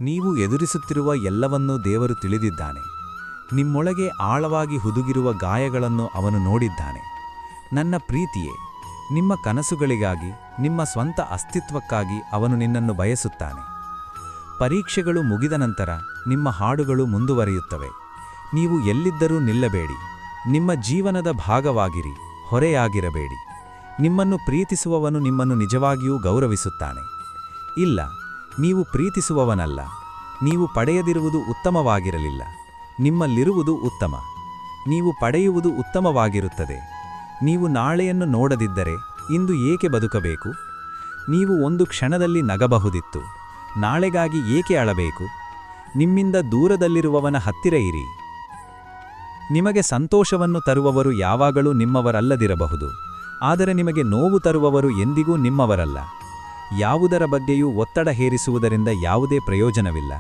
ನೀವು ಎದುರಿಸುತ್ತಿರುವ ಎಲ್ಲವನ್ನೂ ದೇವರು ತಿಳಿದಿದ್ದಾನೆ. ನಿಮ್ಮೊಳಗೆ ಆಳವಾಗಿ ಹುದುಗಿರುವ ಗಾಯಗಳನ್ನು ಅವನು ನೋಡಿದ್ದಾನೆ. ನನ್ನ ಪ್ರೀತಿಯೇ, ನಿಮ್ಮ ಕನಸುಗಳಿಗಾಗಿ, ನಿಮ್ಮ ಸ್ವಂತ ಅಸ್ತಿತ್ವಕ್ಕಾಗಿ ಅವನು ನಿನ್ನನ್ನು ಬಯಸುತ್ತಾನೆ. ಪರೀಕ್ಷೆಗಳು ಮುಗಿದ ನಂತರ ನಿಮ್ಮ ಹಾಡುಗಳು ಮುಂದುವರಿಯುತ್ತವೆ. ನೀವು ಎಲ್ಲಿದ್ದರೂ ನಿಲ್ಲಬೇಡಿ. ನಿಮ್ಮ ಜೀವನದ ಭಾಗವಾಗಿರಿ, ಹೊರೆಯಾಗಿರಬೇಡಿ. ನಿಮ್ಮನ್ನು ಪ್ರೀತಿಸುವವನು ನಿಮ್ಮನ್ನು ನಿಜವಾಗಿಯೂ ಗೌರವಿಸುತ್ತಾನೆ. ಇಲ್ಲ, ನೀವು ಪ್ರೀತಿಸುವವನಲ್ಲ. ನೀವು ಪಡೆಯದಿರುವುದು ಉತ್ತಮವಾಗಿರಲಿಲ್ಲ. ನಿಮ್ಮಲ್ಲಿರುವುದು ಉತ್ತಮ. ನೀವು ಪಡೆಯುವುದು ಉತ್ತಮವಾಗಿರುತ್ತದೆ. ನೀವು ನಾಳೆಯನ್ನು ನೋಡದಿದ್ದರೆ ಇಂದು ಏಕೆ ಬದುಕಬೇಕು? ನೀವು ಒಂದು ಕ್ಷಣದಲ್ಲಿ ನಗಬಹುದಿತ್ತು. ನಾಳೆಗಾಗಿ ಏಕೆ ಅಳಬೇಕು? ನಿಮ್ಮಿಂದ ದೂರದಲ್ಲಿರುವವನ ಹತ್ತಿರ ಇರಿ. ನಿಮಗೆ ಸಂತೋಷವನ್ನು ತರುವವರು ಯಾವಾಗಲೂ ನಿಮ್ಮವರಲ್ಲದಿರಬಹುದು, ಆದರೆ ನಿಮಗೆ ನೋವು ತರುವವರು ಎಂದಿಗೂ ನಿಮ್ಮವರಲ್ಲ. ಯಾವುದರ ಬಗ್ಗೆಯೂ ಒತ್ತಡ ಹೇರಿಸುವುದರಿಂದ ಯಾವುದೇ ಪ್ರಯೋಜನವಿಲ್ಲ.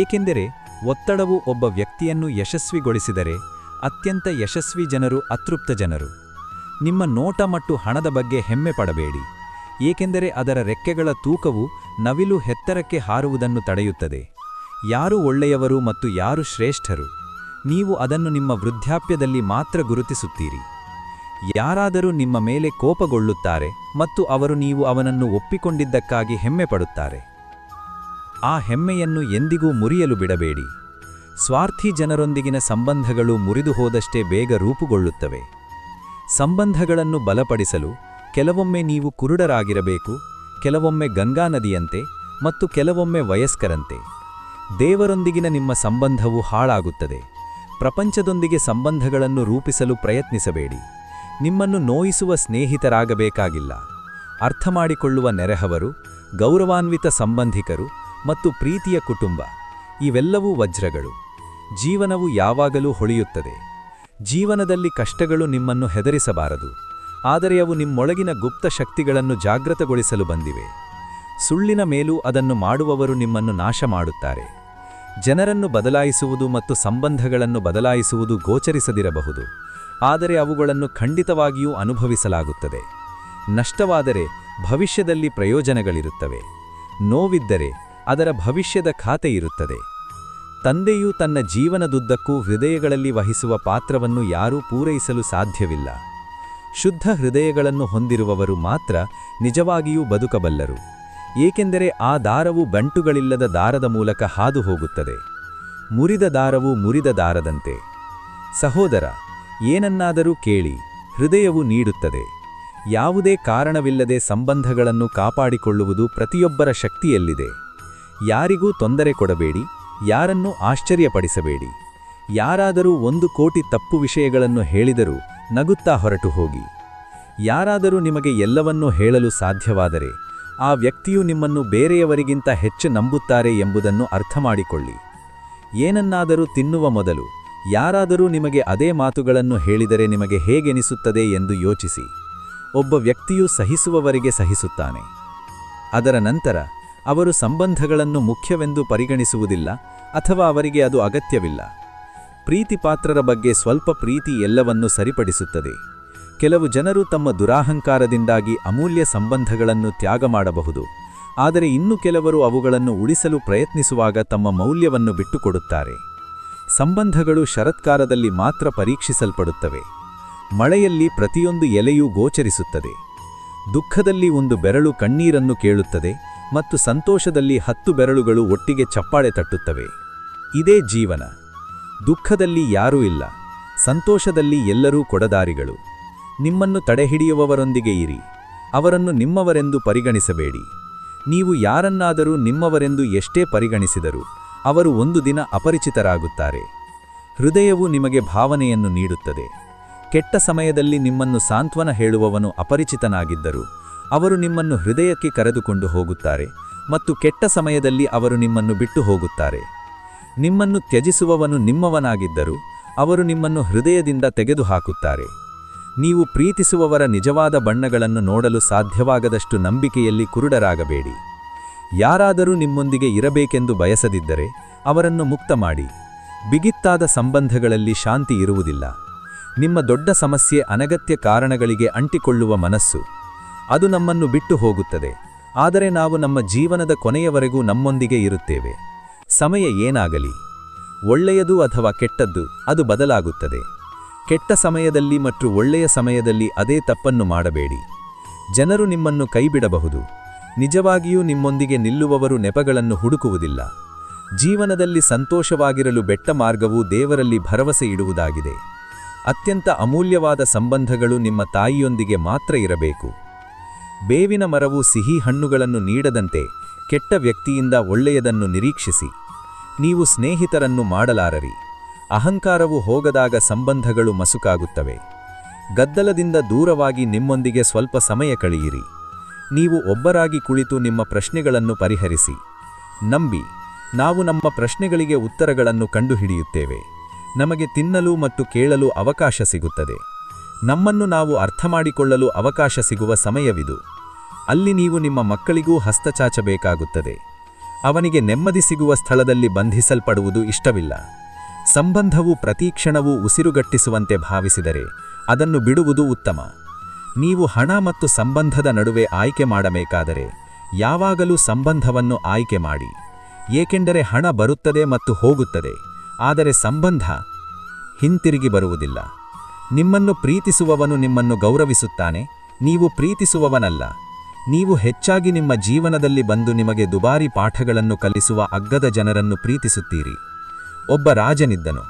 ಏಕೆಂದರೆ ಒತ್ತಡವು ಒಬ್ಬ ವ್ಯಕ್ತಿಯನ್ನು ಯಶಸ್ವಿಗೊಳಿಸಿದರೆ ಅತ್ಯಂತ ಯಶಸ್ವಿ ಜನರು ಅತೃಪ್ತ ಜನರು. ನಿಮ್ಮ ನೋಟ ಮತ್ತು ಹಣದ ಬಗ್ಗೆ ಹೆಮ್ಮೆ ಪಡಬೇಡಿ, ಏಕೆಂದರೆ ಅದರ ರೆಕ್ಕೆಗಳ ತೂಕವು ನವಿಲು ಎತ್ತರಕ್ಕೆ ಹಾರುವುದನ್ನು ತಡೆಯುತ್ತದೆ. ಯಾರು ಒಳ್ಳೆಯವರು ಮತ್ತು ಯಾರು ಶ್ರೇಷ್ಠರು, ನೀವು ಅದನ್ನು ನಿಮ್ಮ ವೃದ್ಧಾಪ್ಯದಲ್ಲಿ ಮಾತ್ರ ಗುರುತಿಸುತ್ತೀರಿ. ಯಾರಾದರೂ ನಿಮ್ಮ ಮೇಲೆ ಕೋಪಗೊಳ್ಳುತ್ತಾರೆ ಮತ್ತು ಅವರು ನೀವು ಅವನನ್ನು ಒಪ್ಪಿಕೊಂಡಿದ್ದಕ್ಕಾಗಿ ಹೆಮ್ಮೆ ಪಡುತ್ತಾರೆ. ಆ ಹೆಮ್ಮೆಯನ್ನು ಎಂದಿಗೂ ಮುರಿಯಲು ಬಿಡಬೇಡಿ. ಸ್ವಾರ್ಥಿ ಜನರೊಂದಿಗಿನ ಸಂಬಂಧಗಳು ಮುರಿದು ಹೋದಷ್ಟೇ ಬೇಗ ರೂಪುಗೊಳ್ಳುತ್ತವೆ. ಸಂಬಂಧಗಳನ್ನು ಬಲಪಡಿಸಲು ಕೆಲವೊಮ್ಮೆ ನೀವು ಕುರುಡರಾಗಿರಬೇಕು, ಕೆಲವೊಮ್ಮೆ ಗಂಗಾ ನದಿಯಂತೆ ಮತ್ತು ಕೆಲವೊಮ್ಮೆ ವಯಸ್ಕರಂತೆ. ದೇವರೊಂದಿಗಿನ ನಿಮ್ಮ ಸಂಬಂಧವು ಹಾಳಾಗುತ್ತದೆ. ಪ್ರಪಂಚದೊಂದಿಗೆ ಸಂಬಂಧಗಳನ್ನು ರೂಪಿಸಲು ಪ್ರಯತ್ನಿಸಬೇಡಿ. ನಿಮ್ಮನ್ನು ನೋಯಿಸುವ ಸ್ನೇಹಿತರಾಗಬೇಕಾಗಿಲ್ಲ. ಅರ್ಥಮಾಡಿಕೊಳ್ಳುವ ನೆರೆಹವರು, ಗೌರವಾನ್ವಿತ ಸಂಬಂಧಿಕರು ಮತ್ತು ಪ್ರೀತಿಯ ಕುಟುಂಬ, ಇವೆಲ್ಲವೂ ವಜ್ರಗಳು. ಜೀವನವು ಯಾವಾಗಲೂ ಹೊಳೆಯುತ್ತದೆ. ಜೀವನದಲ್ಲಿ ಕಷ್ಟಗಳು ನಿಮ್ಮನ್ನು ಹೆದರಿಸಬಾರದು, ಆದರೆ ಅವು ನಿಮ್ಮೊಳಗಿನ ಗುಪ್ತ ಶಕ್ತಿಗಳನ್ನು ಜಾಗೃತಗೊಳಿಸಲು ಬಂದಿವೆ. ಸುಳ್ಳಿನ ಮೇಲೂ ಅದನ್ನು ಮಾಡುವವರು ನಿಮ್ಮನ್ನು ನಾಶ ಮಾಡುತ್ತಾರೆ. ಜನರನ್ನು ಬದಲಾಯಿಸುವುದು ಮತ್ತು ಸಂಬಂಧಗಳನ್ನು ಬದಲಾಯಿಸುವುದು ಗೋಚರಿಸದಿರಬಹುದು, ಆದರೆ ಅವುಗಳನ್ನು ಖಂಡಿತವಾಗಿಯೂ ಅನುಭವಿಸಲಾಗುತ್ತದೆ. ನಷ್ಟವಾದರೆ ಭವಿಷ್ಯದಲ್ಲಿ ಪ್ರಯೋಜನಗಳಿರುತ್ತವೆ. ನೋವಿದ್ದರೆ ಅದರ ಭವಿಷ್ಯದ ಖಾತೆ ಇರುತ್ತದೆ. ತಂದೆಯು ತನ್ನ ಜೀವನದುದ್ದಕ್ಕೂ ಹೃದಯಗಳಲ್ಲಿ ವಹಿಸುವ ಪಾತ್ರವನ್ನು ಯಾರೂ ಪೂರೈಸಲು ಸಾಧ್ಯವಿಲ್ಲ. ಶುದ್ಧ ಹೃದಯಗಳನ್ನು ಹೊಂದಿರುವವರು ಮಾತ್ರ ನಿಜವಾಗಿಯೂ ಬದುಕಬಲ್ಲರು, ಏಕೆಂದರೆ ಆ ದಾರವು ಗಂಟುಗಳಿಲ್ಲದ ದಾರದ ಮೂಲಕ ಹಾದು ಹೋಗುತ್ತದೆ. ಮುರಿದ ದಾರವು ಮುರಿದ ದಾರದಂತೆ. ಸಹೋದರ, ಏನನ್ನಾದರೂ ಕೇಳಿ, ಹೃದಯವು ನೀಡುತ್ತದೆ. ಯಾವುದೇ ಕಾರಣವಿಲ್ಲದೆ ಸಂಬಂಧಗಳನ್ನು ಕಾಪಾಡಿಕೊಳ್ಳುವುದು ಪ್ರತಿಯೊಬ್ಬರ ಶಕ್ತಿಯಲ್ಲಿದೆ. ಯಾರಿಗೂ ತೊಂದರೆ ಕೊಡಬೇಡಿ, ಯಾರನ್ನೂ ಆಶ್ಚರ್ಯಪಡಿಸಬೇಡಿ. ಯಾರಾದರೂ 1 ಕೋಟಿ ತಪ್ಪು ವಿಷಯಗಳನ್ನು ಹೇಳಿದರೂ ನಗುತ್ತಾ ಹೊರಟು ಹೋಗಿ. ಯಾರಾದರೂ ನಿಮಗೆ ಎಲ್ಲವನ್ನೂ ಹೇಳಲು ಸಾಧ್ಯವಾದರೆ ಆ ವ್ಯಕ್ತಿಯು ನಿಮ್ಮನ್ನು ಬೇರೆಯವರಿಗಿಂತ ಹೆಚ್ಚು ನಂಬುತ್ತಾರೆ ಎಂಬುದನ್ನು ಅರ್ಥಮಾಡಿಕೊಳ್ಳಿ. ಏನನ್ನಾದರೂ ತಿನ್ನುವ ಮೊದಲು ಯಾರಾದರೂ ನಿಮಗೆ ಅದೇ ಮಾತುಗಳನ್ನು ಹೇಳಿದರೆ ನಿಮಗೆ ಹೇಗೆನಿಸುತ್ತದೆ ಎಂದು ಯೋಚಿಸಿ. ಒಬ್ಬ ವ್ಯಕ್ತಿಯು ಸಹಿಸುವವರೆಗೆ ಸಹಿಸುತ್ತಾನೆ. ಅದರ ನಂತರ ಅವರು ಸಂಬಂಧಗಳನ್ನು ಮುಖ್ಯವೆಂದು ಪರಿಗಣಿಸುವುದಿಲ್ಲ ಅಥವಾ ಅವರಿಗೆ ಅದು ಅಗತ್ಯವಿಲ್ಲ. ಪ್ರೀತಿಪಾತ್ರರ ಬಗ್ಗೆ ಸ್ವಲ್ಪ ಪ್ರೀತಿ ಎಲ್ಲವನ್ನೂ ಸರಿಪಡಿಸುತ್ತದೆ. ಕೆಲವು ಜನರು ತಮ್ಮ ದುರಾಹಂಕಾರದಿಂದಾಗಿ ಅಮೂಲ್ಯ ಸಂಬಂಧಗಳನ್ನು ತ್ಯಾಗ ಮಾಡಬಹುದು, ಆದರೆ ಇನ್ನು ಕೆಲವರು ಅವುಗಳನ್ನು ಉಳಿಸಲು ಪ್ರಯತ್ನಿಸುವಾಗ ತಮ್ಮ ಮೌಲ್ಯವನ್ನು ಬಿಟ್ಟುಕೊಡುತ್ತಾರೆ. ಸಂಬಂಧಗಳು ಶರತ್ಕಾಲದಲ್ಲಿ ಮಾತ್ರ ಪರೀಕ್ಷಿಸಲ್ಪಡುತ್ತವೆ. ಮಳೆಯಲ್ಲಿ ಪ್ರತಿಯೊಂದು ಎಲೆಯೂ ಗೋಚರಿಸುತ್ತದೆ. ದುಃಖದಲ್ಲಿ 1 ಬೆರಳು ಕಣ್ಣೀರನ್ನು ಕೇಳುತ್ತದೆ ಮತ್ತು ಸಂತೋಷದಲ್ಲಿ 10 ಬೆರಳುಗಳು ಒಟ್ಟಿಗೆ ಚಪ್ಪಾಳೆ ತಟ್ಟುತ್ತವೆ. ಇದೇ ಜೀವನ. ದುಃಖದಲ್ಲಿ ಯಾರೂ ಇಲ್ಲ, ಸಂತೋಷದಲ್ಲಿ ಎಲ್ಲರೂ ಕೊಡದಾರಿಗಳು. ನಿಮ್ಮನ್ನು ತಡೆಹಿಡಿಯುವವರೊಂದಿಗೆ ಇರಿ, ಅವರನ್ನು ನಿಮ್ಮವರೆಂದು ಪರಿಗಣಿಸಬೇಡಿ. ನೀವು ಯಾರನ್ನಾದರೂ ನಿಮ್ಮವರೆಂದು ಎಷ್ಟೇ ಪರಿಗಣಿಸಿದರೂ ಅವರು ಒಂದು ದಿನ ಅಪರಿಚಿತರಾಗುತ್ತಾರೆ. ಹೃದಯವು ನಿಮಗೆ ಭಾವನೆಯನ್ನು ನೀಡುತ್ತದೆ. ಕೆಟ್ಟ ಸಮಯದಲ್ಲಿ ನಿಮ್ಮನ್ನು ಸಾಂತ್ವನ ಹೇಳುವವನು ಅಪರಿಚಿತನಾಗಿದ್ದರು ಅವರು ನಿಮ್ಮನ್ನು ಹೃದಯಕ್ಕೆ ಕರೆದುಕೊಂಡು ಹೋಗುತ್ತಾರೆ ಮತ್ತು ಕೆಟ್ಟ ಸಮಯದಲ್ಲಿ ಅವರು ನಿಮ್ಮನ್ನು ಬಿಟ್ಟು ಹೋಗುತ್ತಾರೆ. ನಿಮ್ಮನ್ನು ತ್ಯಜಿಸುವವನು ನಿಮ್ಮವನಾಗಿದ್ದರು ಅವರು ನಿಮ್ಮನ್ನು ಹೃದಯದಿಂದ ತೆಗೆದುಹಾಕುತ್ತಾರೆ. ನೀವು ಪ್ರೀತಿಸುವವರ ನಿಜವಾದ ಬಣ್ಣಗಳನ್ನು ನೋಡಲು ಸಾಧ್ಯವಾಗದಷ್ಟು ನಂಬಿಕೆಯಲ್ಲಿ ಕುರುಡರಾಗಬೇಡಿ. ಯಾರಾದರೂ ನಿಮ್ಮೊಂದಿಗೆ ಇರಬೇಕೆಂದು ಬಯಸದಿದ್ದರೆ ಅವರನ್ನು ಮುಕ್ತ ಮಾಡಿ. ಬಿಗಿತ್ತಾದ ಸಂಬಂಧಗಳಲ್ಲಿ ಶಾಂತಿ ಇರುವುದಿಲ್ಲ. ನಿಮ್ಮ ದೊಡ್ಡ ಸಮಸ್ಯೆ ಅನಗತ್ಯ ಕಾರಣಗಳಿಗೆ ಅಂಟಿಕೊಳ್ಳುವ ಮನಸ್ಸು. ಅದು ನಮ್ಮನ್ನು ಬಿಟ್ಟು ಹೋಗುತ್ತದೆ, ಆದರೆ ನಾವು ನಮ್ಮ ಜೀವನದ ಕೊನೆಯವರೆಗೂ ನಮ್ಮೊಂದಿಗೆ ಇರುತ್ತೇವೆ. ಸಮಯ ಏನಾಗಲಿ, ಒಳ್ಳೆಯದು ಅಥವಾ ಕೆಟ್ಟದ್ದು, ಅದು ಬದಲಾಗುತ್ತದೆ. ಕೆಟ್ಟ ಸಮಯದಲ್ಲಿ ಮತ್ತು ಒಳ್ಳೆಯ ಸಮಯದಲ್ಲಿ ಅದೇ ತಪ್ಪನ್ನು ಮಾಡಬೇಡಿ. ಜನರು ನಿಮ್ಮನ್ನು ಕೈಬಿಡಬಹುದು. ನಿಜವಾಗಿಯೂ ನಿಮ್ಮೊಂದಿಗೆ ನಿಲ್ಲುವವರು ನೆಪಗಳನ್ನು ಹುಡುಕುವುದಿಲ್ಲ. ಜೀವನದಲ್ಲಿ ಸಂತೋಷವಾಗಿರಲು ಬೆಟ್ಟ ಮಾರ್ಗವು ದೇವರಲ್ಲಿ ಭರವಸೆ ಇಡುವುದಾಗಿದೆ. ಅತ್ಯಂತ ಅಮೂಲ್ಯವಾದ ಸಂಬಂಧಗಳು ನಿಮ್ಮ ತಾಯಿಯೊಂದಿಗೆ ಮಾತ್ರ ಇರಬೇಕು. ಬೇವಿನ ಮರವು ಸಿಹಿ ಹಣ್ಣುಗಳನ್ನು ನೀಡದಂತೆ ಕೆಟ್ಟ ವ್ಯಕ್ತಿಯಿಂದ ಒಳ್ಳೆಯದನ್ನು ನಿರೀಕ್ಷಿಸಿ. ನೀವು ಸ್ನೇಹಿತರನ್ನು ಮಾಡಲಾರರಿ. ಅಹಂಕಾರವು ಹೋಗದಾಗ ಸಂಬಂಧಗಳು ಮಸುಕಾಗುತ್ತವೆ. ಗದ್ದಲದಿಂದ ದೂರವಾಗಿ ನಿಮ್ಮೊಂದಿಗೆ ಸ್ವಲ್ಪ ಸಮಯ ಕಳೆಯಿರಿ. ನೀವು ಒಬ್ಬರಾಗಿ ಕುಳಿತು ನಿಮ್ಮ ಪ್ರಶ್ನೆಗಳನ್ನು ಪರಿಹರಿಸಿ. ನಂಬಿ, ನಾವು ನಮ್ಮ ಪ್ರಶ್ನೆಗಳಿಗೆ ಉತ್ತರಗಳನ್ನು ಕಂಡುಹಿಡಿಯುತ್ತೇವೆ. ನಮಗೆ ತಿನ್ನಲು ಮತ್ತು ಕೇಳಲು ಅವಕಾಶ ಸಿಗುತ್ತದೆ. ನಮ್ಮನ್ನು ನಾವು ಅರ್ಥಮಾಡಿಕೊಳ್ಳಲು ಅವಕಾಶ ಸಿಗುವ ಸಮಯವಿದು. ಅಲ್ಲಿ ನೀವು ನಿಮ್ಮ ಮಕ್ಕಳಿಗೂ ಹಸ್ತಚಾಚಬೇಕಾಗುತ್ತದೆ. ಅವನಿಗೆ ನೆಮ್ಮದಿ ಸಿಗುವ ಸ್ಥಳದಲ್ಲಿ ಬಂಧಿಸಲ್ಪಡುವುದು ಇಷ್ಟವಿಲ್ಲ. ಸಂಬಂಧವು ಪ್ರತಿಕ್ಷಣವೂ ಉಸಿರುಗಟ್ಟಿಸುವಂತೆ ಭಾವಿಸಿದರೆ ಅದನ್ನು ಬಿಡುವುದು ಉತ್ತಮ. ನೀವು ಹಣ ಮತ್ತು ಸಂಬಂಧದ ನಡುವೆ ಆಯ್ಕೆ ಮಾಡಬೇಕಾದರೆ ಯಾವಾಗಲೂ ಸಂಬಂಧವನ್ನು ಆಯ್ಕೆ ಮಾಡಿ. ಏಕೆಂದರೆ ಹಣ ಬರುತ್ತದೆ ಮತ್ತು ಹೋಗುತ್ತದೆ, ಆದರೆ ಸಂಬಂಧ ಹಿಂತಿರುಗಿ ಬರುವುದಿಲ್ಲ. ನಿಮ್ಮನ್ನು ಪ್ರೀತಿಸುವವನು ನಿಮ್ಮನ್ನು ಗೌರವಿಸುತ್ತಾನೆ, ನೀವು ಪ್ರೀತಿಸುವವನಲ್ಲ. ನೀವು ಹೆಚ್ಚಾಗಿ ನಿಮ್ಮ ಜೀವನದಲ್ಲಿ ಬಂದು ನಿಮಗೆ ದುಬಾರಿ ಪಾಠಗಳನ್ನು ಕಲಿಸುವ ಅಗ್ಗದ ಜನರನ್ನು ಪ್ರೀತಿಸುತ್ತೀರಿ. ಒಬ್ಬ ರಾಜನಿದ್ದನು.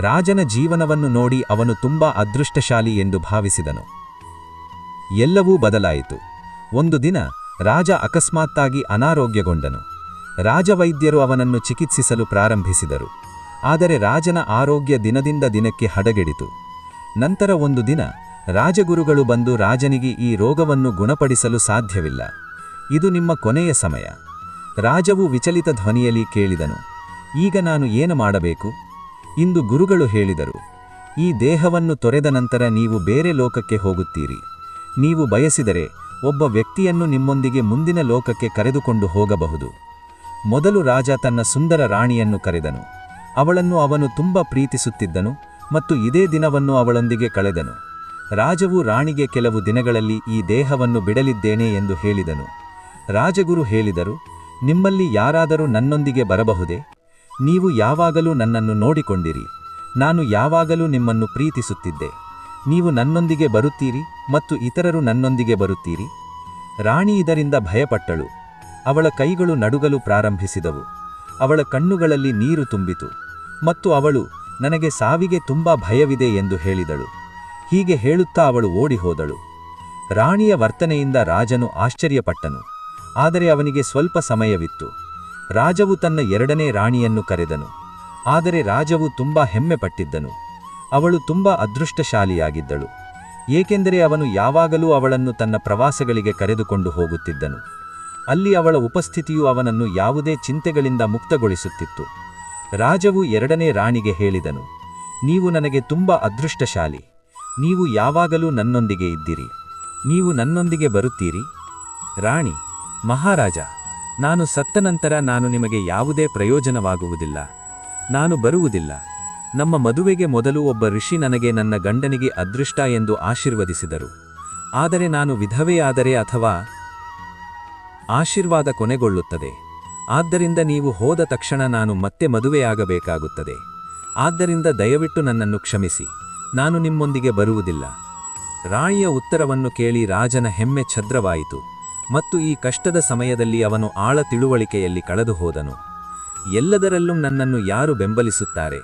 ರಾಜನ ಜೀವನವನ್ನು ನೋಡಿ ಅವನು ತುಂಬಾ ಅದೃಷ್ಟಶಾಲಿ ಎಂದು ಭಾವಿಸಿದನು. ಎಲ್ಲವೂ ಬದಲಾಯಿತು. ಒಂದು ದಿನ ರಾಜ ಅಕಸ್ಮಾತ್ತಾಗಿ ಅನಾರೋಗ್ಯಗೊಂಡನು. ರಾಜವೈದ್ಯರು ಅವನನ್ನು ಚಿಕಿತ್ಸಿಸಲು ಪ್ರಾರಂಭಿಸಿದರು. ಆದರೆ ರಾಜನ ಆರೋಗ್ಯ ದಿನದಿಂದ ದಿನಕ್ಕೆ ಹದಗೆಡಿತು. ನಂತರ ಒಂದು ದಿನ ರಾಜಗುರುಗಳು ಬಂದು ರಾಜನಿಗೆ ಈ ರೋಗವನ್ನು ಗುಣಪಡಿಸಲು ಸಾಧ್ಯವಿಲ್ಲ, ಇದು ನಿಮ್ಮ ಕೊನೆಯ ಸಮಯ. ರಾಜವು ವಿಚಲಿತ ಧ್ವನಿಯಲ್ಲಿ ಕೇಳಿದನು, ಈಗ ನಾನು ಏನು ಮಾಡಬೇಕು? ಇಂದು ಗುರುಗಳು ಹೇಳಿದರು, ಈ ದೇಹವನ್ನು ತೊರೆದ ನಂತರ ನೀವು ಬೇರೆ ಲೋಕಕ್ಕೆ ಹೋಗುತ್ತೀರಿ. ನೀವು ಬಯಸಿದರೆ ಒಬ್ಬ ವ್ಯಕ್ತಿಯನ್ನು ನಿಮ್ಮೊಂದಿಗೆ ಮುಂದಿನ ಲೋಕಕ್ಕೆ ಕರೆದುಕೊಂಡು ಹೋಗಬಹುದು. ಮೊದಲು ರಾಜ ತನ್ನ ಸುಂದರ ರಾಣಿಯನ್ನು ಕರೆದನು. ಅವಳನ್ನು ಅವನು ತುಂಬ ಪ್ರೀತಿಸುತ್ತಿದ್ದನು ಮತ್ತು ಇದೇ ದಿನವನ್ನು ಅವಳೊಂದಿಗೆ ಕಳೆದನು. ರಾಜವು ರಾಣಿಗೆ ಕೆಲವು ದಿನಗಳಲ್ಲಿ ಈ ದೇಹವನ್ನು ಬಿಡಲಿದ್ದೇನೆ ಎಂದು ಹೇಳಿದನು. ರಾಜಗುರು ಹೇಳಿದರು, ನಿಮ್ಮಲ್ಲಿ ಯಾರಾದರೂ ನನ್ನೊಂದಿಗೆ ಬರಬಹುದೇ? ನೀವು ಯಾವಾಗಲೂ ನನ್ನನ್ನು ನೋಡಿಕೊಂಡಿರಿ. ನಾನು ಯಾವಾಗಲೂ ನಿಮ್ಮನ್ನು ಪ್ರೀತಿಸುತ್ತಿದ್ದೆ. ನೀವು ನನ್ನೊಂದಿಗೆ ಬರುತ್ತೀರಿ ಮತ್ತು ಇತರರು ನನ್ನೊಂದಿಗೆ ಬರುತ್ತೀರಿ. ರಾಣಿ ಇದರಿಂದ ಭಯಪಟ್ಟಳು. ಅವಳ ಕೈಗಳು ನಡುಗಲು ಪ್ರಾರಂಭಿಸಿದವು. ಅವಳ ಕಣ್ಣುಗಳಲ್ಲಿ ನೀರು ತುಂಬಿತು ಮತ್ತು ಅವಳು, ನನಗೆ ಸಾವಿಗೆ ತುಂಬಾ ಭಯವಿದೆ ಎಂದು ಹೇಳಿದಳು. ಹೀಗೆ ಹೇಳುತ್ತಾ ಅವಳು ಓಡಿಹೋದಳು. ರಾಣಿಯ ವರ್ತನೆಯಿಂದ ರಾಜನು ಆಶ್ಚರ್ಯಪಟ್ಟನು. ಆದರೆ ಅವನಿಗೆ ಸ್ವಲ್ಪ ಸಮಯವಿತ್ತು. ರಾಜವು ತನ್ನ ಎರಡನೇ ರಾಣಿಯನ್ನು ಕರೆದನು. ಆದರೆ ರಾಜವು ತುಂಬಾ ಹೆಮ್ಮೆಪಟ್ಟಿದ್ದನು. ಅವಳು ತುಂಬಾ ಅದೃಷ್ಟಶಾಲಿಯಾಗಿದ್ದಳು, ಏಕೆಂದರೆ ಅವನು ಯಾವಾಗಲೂ ಅವಳನ್ನು ತನ್ನ ಪ್ರವಾಸಗಳಿಗೆ ಕರೆದುಕೊಂಡು ಹೋಗುತ್ತಿದ್ದನು. ಅಲ್ಲಿ ಅವಳ ಉಪಸ್ಥಿತಿಯು ಅವನನ್ನು ಯಾವುದೇ ಚಿಂತೆಗಳಿಂದ ಮುಕ್ತಗೊಳಿಸುತ್ತಿತ್ತು. ರಾಜವು ಎರಡನೇ ರಾಣಿಗೆ ಹೇಳಿದನು, ನೀವು ನನಗೆ ತುಂಬಾ ಅದೃಷ್ಟಶಾಲಿ. ನೀವು ಯಾವಾಗಲೂ ನನ್ನೊಂದಿಗೆ ಇದ್ದೀರಿ. ನೀವು ನನ್ನೊಂದಿಗೆ ಬರುತ್ತೀರಿ? ರಾಣಿ, ಮಹಾರಾಜ, ನಾನು ಸತ್ತ ನಂತರ ನಾನು ನಿಮಗೆ ಯಾವುದೇ ಪ್ರಯೋಜನವಾಗುವುದಿಲ್ಲ. ನಾನು ಬರುವುದಿಲ್ಲ. ನಮ್ಮ ಮದುವೆಗೆ ಮೊದಲು ಒಬ್ಬ ಋಷಿ ನನಗೆ ನನ್ನ ಗಂಡನಿಗೆ ಅದೃಷ್ಟ ಎಂದು ಆಶೀರ್ವದಿಸಿದರು. ಆದರೆ ನಾನು ವಿಧವೆಯಾದರೆ ಅಥವಾ ಆಶೀರ್ವಾದ ಕೊನೆಗೊಳ್ಳುತ್ತದೆ. ಆದ್ದರಿಂದ ನೀವು ಹೋದ ತಕ್ಷಣ ನಾನು ಮತ್ತೆ ಮದುವೆಯಾಗಬೇಕಾಗುತ್ತದೆ. ಆದ್ದರಿಂದ ದಯವಿಟ್ಟು ನನ್ನನ್ನು ಕ್ಷಮಿಸಿ. ನಾನು ನಿಮ್ಮೊಂದಿಗೆ ಬರುವುದಿಲ್ಲ. ರಾಣಿಯ ಉತ್ತರವನ್ನು ಕೇಳಿ ರಾಜನ ಹೆಮ್ಮೆ ಛದ್ರವಾಯಿತು ಮತ್ತು ಈ ಕಷ್ಟದ ಸಮಯದಲ್ಲಿ ಅವನು ಆಳ ತಿಳುವಳಿಕೆಯಲ್ಲಿ ಕಳೆದು ಹೋದನು. ಎಲ್ಲದರಲ್ಲೂ ನನ್ನನ್ನು ಯಾರು ಬೆಂಬಲಿಸುತ್ತಾರೆ?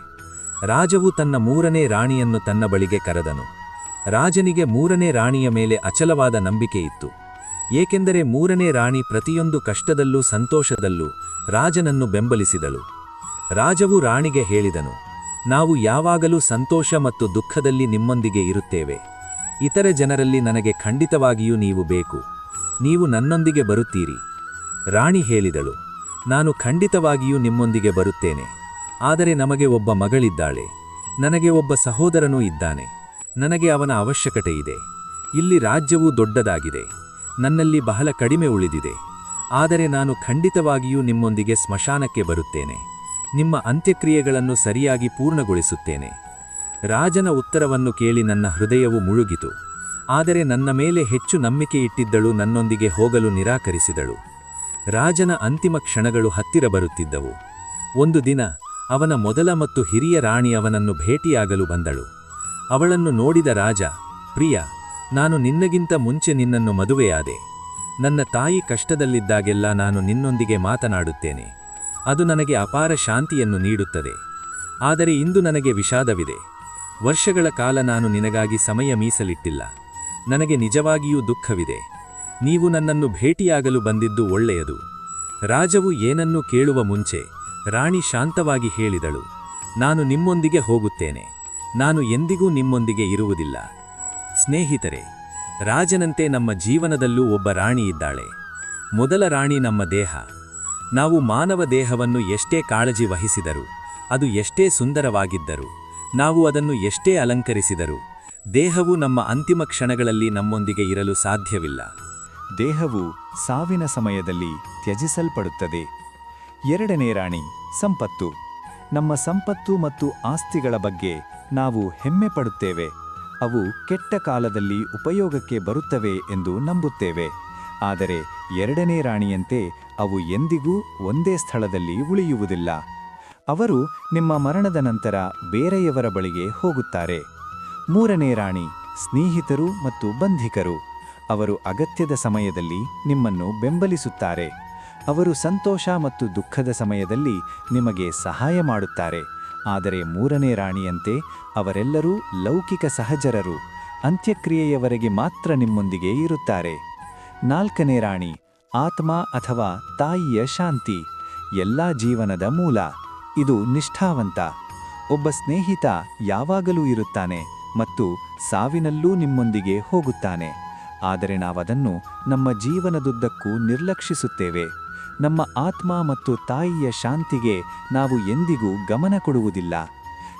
ರಾಜವು ತನ್ನ ಮೂರನೇ ರಾಣಿಯನ್ನು ತನ್ನ ಬಳಿಗೆ ಕರೆದನು. ರಾಜನಿಗೆ ಮೂರನೇ ರಾಣಿಯ ಮೇಲೆ ಅಚಲವಾದ ನಂಬಿಕೆ ಇತ್ತು, ಏಕೆಂದರೆ ಮೂರನೇ ರಾಣಿ ಪ್ರತಿಯೊಂದು ಕಷ್ಟದಲ್ಲೂ ಸಂತೋಷದಲ್ಲೂ ರಾಜನನ್ನು ಬೆಂಬಲಿಸಿದಳು. ರಾಜವು ರಾಣಿಗೆ ಹೇಳಿದನು, ನಾವು ಯಾವಾಗಲೂ ಸಂತೋಷ ಮತ್ತು ದುಃಖದಲ್ಲಿ ನಿಮ್ಮೊಂದಿಗೆ ಇರುತ್ತೇವೆ. ಇತರ ಜನರಲ್ಲಿ ನನಗೆ ಖಂಡಿತವಾಗಿಯೂ ನೀವು ಬೇಕು. ನೀವು ನನ್ನೊಂದಿಗೆ ಬರುತ್ತೀರಿ? ರಾಣಿ ಹೇಳಿದಳು, ನಾನು ಖಂಡಿತವಾಗಿಯೂ ನಿಮ್ಮೊಂದಿಗೆ ಬರುತ್ತೇನೆ. ಆದರೆ ನಮಗೆ ಒಬ್ಬ ಮಗಳಿದ್ದಾಳೆ. ನನಗೆ ಒಬ್ಬ ಸಹೋದರನೂ ಇದ್ದಾನೆ. ನನಗೆ ಅವನ ಅವಶ್ಯಕತೆ ಇದೆ. ಇಲ್ಲಿ ರಾಜ್ಯವು ದೊಡ್ಡದಾಗಿದೆ. ನನ್ನಲ್ಲಿ ಬಹಳ ಕಡಿಮೆ ಉಳಿದಿದೆ. ಆದರೆ ನಾನು ಖಂಡಿತವಾಗಿಯೂ ನಿಮ್ಮೊಂದಿಗೆ ಸ್ಮಶಾನಕ್ಕೆ ಬರುತ್ತೇನೆ. ನಿಮ್ಮ ಅಂತ್ಯಕ್ರಿಯೆಗಳನ್ನು ಸರಿಯಾಗಿ ಪೂರ್ಣಗೊಳಿಸುತ್ತೇನೆ. ರಾಜನ ಉತ್ತರವನ್ನು ಕೇಳಿ ನನ್ನ ಹೃದಯವು ಮುಳುಗಿತು. ಆದರೆ ನನ್ನ ಮೇಲೆ ಹೆಚ್ಚು ನಂಬಿಕೆ ಇಟ್ಟಿದ್ದಳು ನನ್ನೊಂದಿಗೆ ಹೋಗಲು ನಿರಾಕರಿಸಿದಳು. ರಾಜನ ಅಂತಿಮ ಕ್ಷಣಗಳು ಹತ್ತಿರ ಬರುತ್ತಿದ್ದವು. ಒಂದು ದಿನ ಅವನ ಮೊದಲ ಮತ್ತು ಹಿರಿಯ ರಾಣಿ ಅವನನ್ನು ಭೇಟಿಯಾಗಲು ಬಂದಳು. ಅವಳನ್ನು ನೋಡಿದ ರಾಜ, ಪ್ರಿಯ, ನಾನು ನಿನ್ನಗಿಂತ ಮುಂಚೆ ನಿನ್ನನ್ನು ಮದುವೆಯಾದೆ. ನನ್ನ ತಾಯಿ ಕಷ್ಟದಲ್ಲಿದ್ದಾಗೆಲ್ಲ ನಾನು ನಿನ್ನೊಂದಿಗೆ ಮಾತನಾಡುತ್ತೇನೆ. ಅದು ನನಗೆ ಅಪಾರ ಶಾಂತಿಯನ್ನು ನೀಡುತ್ತದೆ. ಆದರೆ ಇಂದು ನನಗೆ ವಿಷಾದವಿದೆ. ವರ್ಷಗಳ ಕಾಲ ನಾನು ನಿನಗಾಗಿ ಸಮಯ ಮೀಸಲಿಟ್ಟಿಲ್ಲ. ನನಗೆ ನಿಜವಾಗಿಯೂ ದುಃಖವಿದೆ. ನೀವು ನನ್ನನ್ನು ಭೇಟಿಯಾಗಲು ಬಂದಿದ್ದು ಒಳ್ಳೆಯದು. ರಾಜವು ಏನನ್ನೂ ಕೇಳುವ ಮುಂಚೆ ರಾಣಿ ಶಾಂತವಾಗಿ ಹೇಳಿದಳು, ನಾನು ನಿಮ್ಮೊಂದಿಗೆ ಹೋಗುತ್ತೇನೆ. ನಾನು ಎಂದಿಗೂ ನಿಮ್ಮೊಂದಿಗೆ ಇರುವುದಿಲ್ಲ. ಸ್ನೇಹಿತರೆ, ರಾಜನಂತೆ ನಮ್ಮ ಜೀವನದಲ್ಲೂ ಒಬ್ಬ ರಾಣಿ ಇದ್ದಾಳೆ. ಮೊದಲ ರಾಣಿ ನಮ್ಮ ದೇಹ. ನಾವು ಮಾನವ ದೇಹವನ್ನು ಎಷ್ಟೇ ಕಾಳಜಿ ವಹಿಸಿದರೂ, ಅದು ಎಷ್ಟೇ ಸುಂದರವಾಗಿದ್ದರೂ, ನಾವು ಅದನ್ನು ಎಷ್ಟೇ ಅಲಂಕರಿಸಿದರೂ, ದೇಹವು ನಮ್ಮ ಅಂತಿಮ ಕ್ಷಣಗಳಲ್ಲಿ ನಮ್ಮೊಂದಿಗೆ ಇರಲು ಸಾಧ್ಯವಿಲ್ಲ. ದೇಹವು ಸಾವಿನ ಸಮಯದಲ್ಲಿ ತ್ಯಜಿಸಲ್ಪಡುತ್ತದೆ. ಎರಡನೇ ರಾಣಿ ಸಂಪತ್ತು. ನಮ್ಮ ಸಂಪತ್ತು ಮತ್ತು ಆಸ್ತಿಗಳ ಬಗ್ಗೆ ನಾವು ಹೆಮ್ಮೆ ಪಡುತ್ತೇವೆ. ಅವು ಕೆಟ್ಟ ಕಾಲದಲ್ಲಿ ಉಪಯೋಗಕ್ಕೆ ಬರುತ್ತವೆ ಎಂದು ನಂಬುತ್ತೇವೆ. ಆದರೆ ಎರಡನೇ ರಾಣಿಯಂತೆ ಅವು ಎಂದಿಗೂ ಒಂದೇ ಸ್ಥಳದಲ್ಲಿ ಉಳಿಯುವುದಿಲ್ಲ. ಅವರು ನಿಮ್ಮ ಮರಣದ ನಂತರ ಬೇರೆಯವರ ಬಳಿಗೆ ಹೋಗುತ್ತಾರೆ. ಮೂರನೇ ರಾಣಿ ಸ್ನೇಹಿತರು ಮತ್ತು ಬಂಧಿಕರು. ಅವರು ಅಗತ್ಯದ ಸಮಯದಲ್ಲಿ ನಿಮ್ಮನ್ನು ಬೆಂಬಲಿಸುತ್ತಾರೆ. ಅವರು ಸಂತೋಷ ಮತ್ತು ದುಃಖದ ಸಮಯದಲ್ಲಿ ನಿಮಗೆ ಸಹಾಯ ಮಾಡುತ್ತಾರೆ. ಆದರೆ ಮೂರನೇ ರಾಣಿಯಂತೆ ಅವರೆಲ್ಲರೂ ಲೌಕಿಕ ಸಹಚರರು. ಅಂತ್ಯಕ್ರಿಯೆಯವರೆಗೆ ಮಾತ್ರ ನಿಮ್ಮೊಂದಿಗೆ ಇರುತ್ತಾರೆ. ನಾಲ್ಕನೇ ರಾಣಿ ಆತ್ಮ ಅಥವಾ ತಾಯಿಯ ಶಾಂತಿ. ಎಲ್ಲಾ ಜೀವನದ ಮೂಲ. ಇದು ನಿಷ್ಠಾವಂತ. ಒಬ್ಬ ಸ್ನೇಹಿತ ಯಾವಾಗಲೂ ಇರುತ್ತಾನೆ ಮತ್ತು ಸಾವಿನಲ್ಲೂ ನಿಮ್ಮೊಂದಿಗೆ ಹೋಗುತ್ತಾನೆ. ಆದರೆ ನಾವದನ್ನು ನಮ್ಮ ಜೀವನದುದ್ದಕ್ಕೂ ನಿರ್ಲಕ್ಷಿಸುತ್ತೇವೆ. ನಮ್ಮ ಆತ್ಮ ಮತ್ತು ತಾಯಿಯ ಶಾಂತಿಗೆ ನಾವು ಎಂದಿಗೂ ಗಮನ ಕೊಡುವುದಿಲ್ಲ.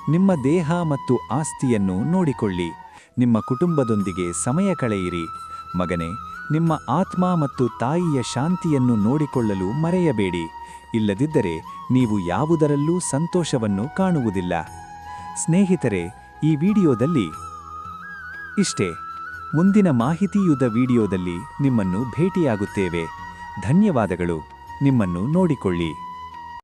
ನಿಮ್ಮ ದೇಹ ಮತ್ತು ಆಸ್ತಿಯನ್ನು ನೋಡಿಕೊಳ್ಳಿ. ನಿಮ್ಮ ಕುಟುಂಬದೊಂದಿಗೆ ಸಮಯ ಕಳೆಯಿರಿ. ಮಗನೇ, ನಿಮ್ಮ ಆತ್ಮ ಮತ್ತು ತಾಯಿಯ ಶಾಂತಿಯನ್ನು ನೋಡಿಕೊಳ್ಳಲು ಮರೆಯಬೇಡಿ. ಇಲ್ಲದಿದ್ದರೆ ನೀವು ಯಾವುದರಲ್ಲೂ ಸಂತೋಷವನ್ನು ಕಾಣುವುದಿಲ್ಲ. ಸ್ನೇಹಿತರೆ, ಈ ವಿಡಿಯೋದಲ್ಲಿ ಇಷ್ಟೇ. ಮುಂದಿನ ಮಾಹಿತಿಯುತ ವಿಡಿಯೋದಲ್ಲಿ ನಿಮ್ಮನ್ನು ಭೇಟಿಯಾಗುತ್ತೇವೆ. ಧನ್ಯವಾದಗಳು. ನಿಮ್ಮನ್ನು ನೋಡಿಕೊಳ್ಳಿ.